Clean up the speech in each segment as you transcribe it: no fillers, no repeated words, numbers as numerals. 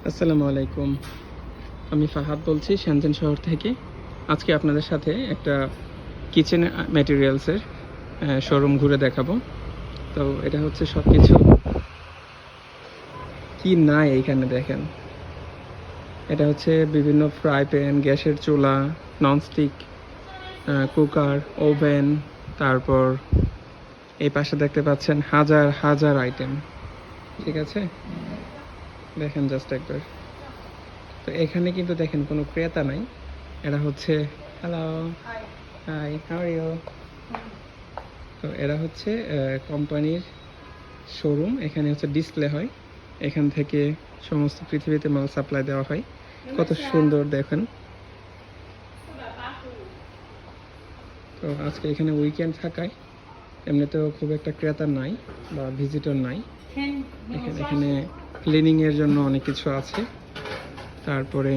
আসসালামু আলাইকুম। আমি ফাহাদ বলছি শানজান শহর থেকে। আজকে আপনাদের সাথে একটা কিচেন ম্যাটেরিয়ালসের শোরুম ঘুরে দেখাবো। তো এটা হচ্ছে সব কিছু কি নাই এইখানে দেখেন। এটা হচ্ছে বিভিন্ন ফ্রাই প্যান, গ্যাসের চুলা, ননস্টিক কুকার, ওভেন, তারপর এই পাশে দেখতে পাচ্ছেন হাজার হাজার আইটেম। ঠিক আছে, দেখেন জাস্ট একবার। তো এখানে কিন্তু দেখেন কোনো ক্রেতা নাই। এরা হচ্ছে hello, hi, how are you. তো এরা হচ্ছে কোম্পানির শোরুম। এখানে হচ্ছে ডিসপ্লে হয়, এখান থেকে সমস্ত পৃথিবীতে মাল সাপ্লাই দেওয়া হয়। কত সুন্দর দেখেন। তো আজকে এখানে উইকেন্ড থাকায় এমনিতেও খুব একটা ক্রেতা নাই বা ভিজিটর নাই। এখানে ক্লিনিংয়ের জন্য অনেক কিছু আছে। তারপরে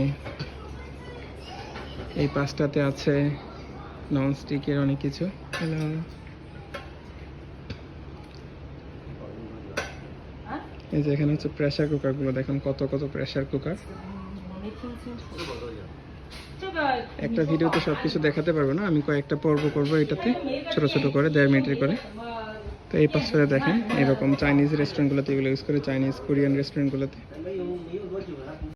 এই পাশটাতে আছে ননস্টিকের অনেক কিছু। হ্যালো, এই যে এখানে হচ্ছে প্রেসার কুকারগুলো দেখুন, কত কত প্রেসার কুকার। একটা ভিডিওতে সবকিছু দেখাতে পারবো না, আমি কয়েকটা পর্ব করব এটাতে, ছোট ছোট করে 1.5 মিনিটের করে। তো এই পাশে দেখেন এরকম চাইনিজ রেস্টুরেন্টগুলোতে এগুলো ইউজ করে, চাইনিজ কোরিয়ান রেস্টুরেন্টগুলোতে।